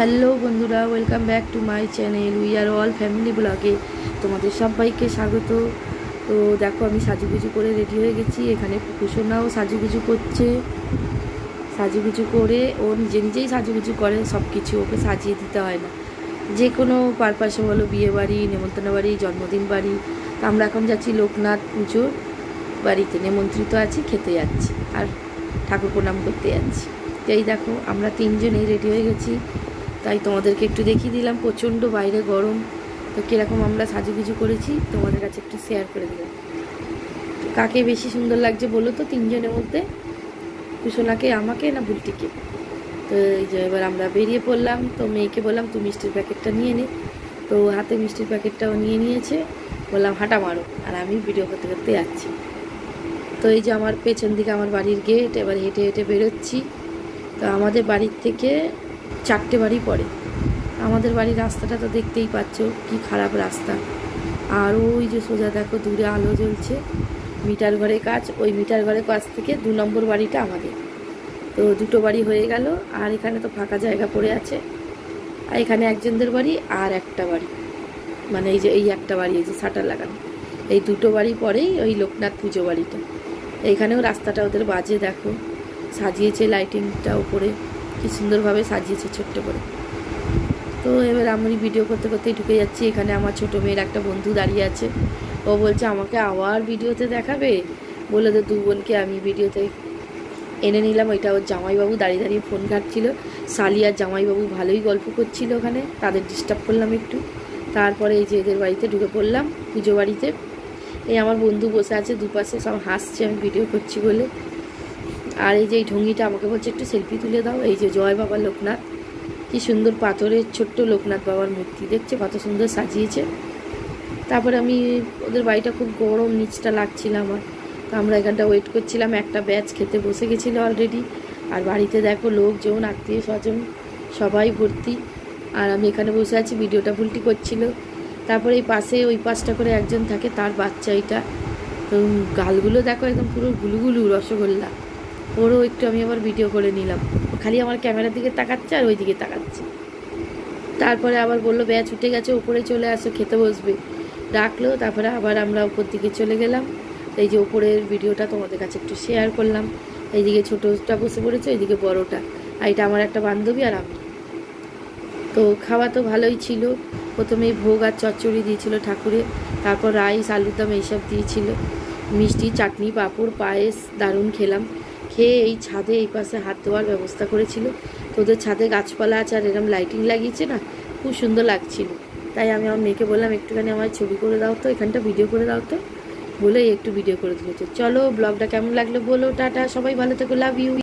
Hello বন্ধুরা, welcome back to my channel we are all family ব্লগে তোমাদের সবাইকে স্বাগত। তো দেখো, আমি সাজুগুজু করে রেডি হয়ে গেছি। এখানে কুসুনাও সাজুগুজু করছে। সাজুগুজু করে ও নিজেই সাজুগুজু করে, সব কিছু ওকে সাজিয়ে দিতে হয় না। যে কোনো পারপাসে বলো, বিয়ে বাড়ি, নেমন্তন্ন বাড়ি, জন্মদিন বাড়ি। তো আমরা এখন যাচ্ছি লোকনাথ পুজোর বাড়িতে, নিমন্ত্রিত আছি, খেতে যাচ্ছি আর ঠাকুর প্রণাম করতে যাচ্ছি। তো এই দেখো, আমরা তিনজনেই রেডি হয়ে গেছি, তাই তোমাদেরকে একটু দেখিয়ে দিলাম। প্রচণ্ড বাইরে গরম, তো কীরকম আমরা সাজুগুজু করেছি তোমাদের কাছে একটু শেয়ার করে দিলাম। কাকে বেশি সুন্দর লাগছে বলো তো তিনজনের মধ্যে, কুসোনাকে, আমাকে না বুলটিকে? তো এই যে এবার আমরা বেরিয়ে পড়লাম। তো মেয়েকে বললাম তুই মিষ্টির প্যাকেটটা নিয়ে নে, তো হাতে মিষ্টির প্যাকেটটাও নিয়ে নিয়েছে। বললাম হাঁটা মারো, আর আমি ভিডিও করতে করতে যাচ্ছি। তো এই যে আমার পেছন দিকে আমার বাড়ির গেট, এবার হেঁটে হেঁটে বেরোচ্ছি। তো আমাদের বাড়ির থেকে 4টে বাড়ি পড়ে। আমাদের বাড়ির রাস্তাটা তো দেখতেই পাচ্ছ কি খারাপ রাস্তা। আর ওই যে সোজা দেখো দূরে আলো জ্বলছে, মিটার ঘরের কাজ। ওই মিটার ঘরের কাছ থেকে 2 নম্বর বাড়িটা আমাদের। তো 2টো বাড়ি হয়ে গেল, আর এখানে তো ফাঁকা জায়গা পড়ে আছে। আর এখানে একজনদের বাড়ি আর একটা বাড়ি, মানে এই যে এই একটা বাড়ি, এই যে শাটার লাগানো, এই 2টো বাড়ি পরেই ওই লোকনাথ পুজো বাড়িটা। এইখানেও রাস্তাটা ওদের বাজে, দেখো সাজিয়েছে লাইটিংটা ওপরে, কি সুন্দরভাবে সাজিয়েছে ছোট্ট করে। তো এবার আমি ভিডিও করতে করতেই ঢুকে যাচ্ছি। এখানে আমার ছোটো মেয়ের একটা বন্ধু দাঁড়িয়ে আছে, ও বলছে আমাকে আবার ভিডিওতে দেখাবে, বলে তো 2 বোনকে আমি ভিডিওতে এনে নিলাম। ওইটা ওর জামাইবাবু দাঁড়িয়ে দাঁড়িয়ে ফোন ঘাটছিল। শালি আর জামাইবাবু ভালোই গল্প করছিল ওখানে, তাদের ডিস্টার্ব করলাম একটু। তারপরে এই যে এদের বাড়িতে ঢুকে পড়লাম, পুজো বাড়িতে। এই আমার বন্ধু বসে আছে দুপাশে, সব হাসছে আমি ভিডিও করছি বলে। আর এই যে এই ঢঙ্গিটা আমাকে বলছে একটু সেলফি তুলে দাও। এই যে জয় বাবা লোকনাথ, কি সুন্দর পাথরের ছোট্ট লোকনাথ বাবার মূর্তি, দেখছে কত সুন্দর সাজিয়েছে। তারপরে আমি ওদের বাড়িটা খুব গরম, নিচটা লাগছিল আমার, তো আমরা এখানটা ওয়েট করছিলাম। একটা ব্যাচ খেতে বসে গেছিলো অলরেডি। আর বাড়িতে দেখো লোকজন, আত্মীয় স্বজন সবাই ভর্তি, আর আমি এখানে বসে আছি, ভিডিওটা ভুলটি করছিল। তারপরে এই পাশে ওই পাশটা করে একজন থাকে, তার বাচ্চা এটা, তো গালগুলো দেখো একদম পুরো গুলুগুলু রসগোল্লা। ওরও একটু আমি আবার ভিডিও করে নিলাম, খালি আমার ক্যামেরার দিকে তাকাচ্ছে আর ওই দিকে তাকাচ্ছে। তারপরে আবার বললো ব্যাচ উঠে গেছে, উপরে চলে আসো, খেতে বসবে, ডাকলো। তারপরে আবার আমরা উপর দিকে চলে গেলাম। এই যে উপরের ভিডিওটা তোমাদের কাছে একটু শেয়ার করলাম। এইদিকে ছোটোটা বসে পড়েছে, এইদিকে বড়োটা, আর এটা আমার একটা বান্ধবী আর আমি। তো খাওয়া তো ভালোই ছিল। প্রথমেই ভোগ আর চচ্চড়ি দিয়েছিল ঠাকুরে, তারপর রাইস, আলুর দম এইসব দিয়েছিল, মিষ্টি, চাটনি, পাঁপড়, পায়েস, দারুণ খেলাম। খেয়ে এই ছাদে এই পাশে হাত ধোয়ার ব্যবস্থা করেছিল। তো ওদের ছাদে গাছপালা আছে আর এরকম লাইটিং লাগিয়েছে না, খুব সুন্দর লাগছিল। তাই আমি আমার মেয়েকে বললাম একটুখানি আমার ছবি করে দাও তো, এখানটা ভিডিও করে দাও তো, বলে একটু ভিডিও করে দিয়েছে। চলো, ব্লগটা কেমন লাগলো বলো, টাটা, সবাই ভালো থেকো, লাভ ইউ।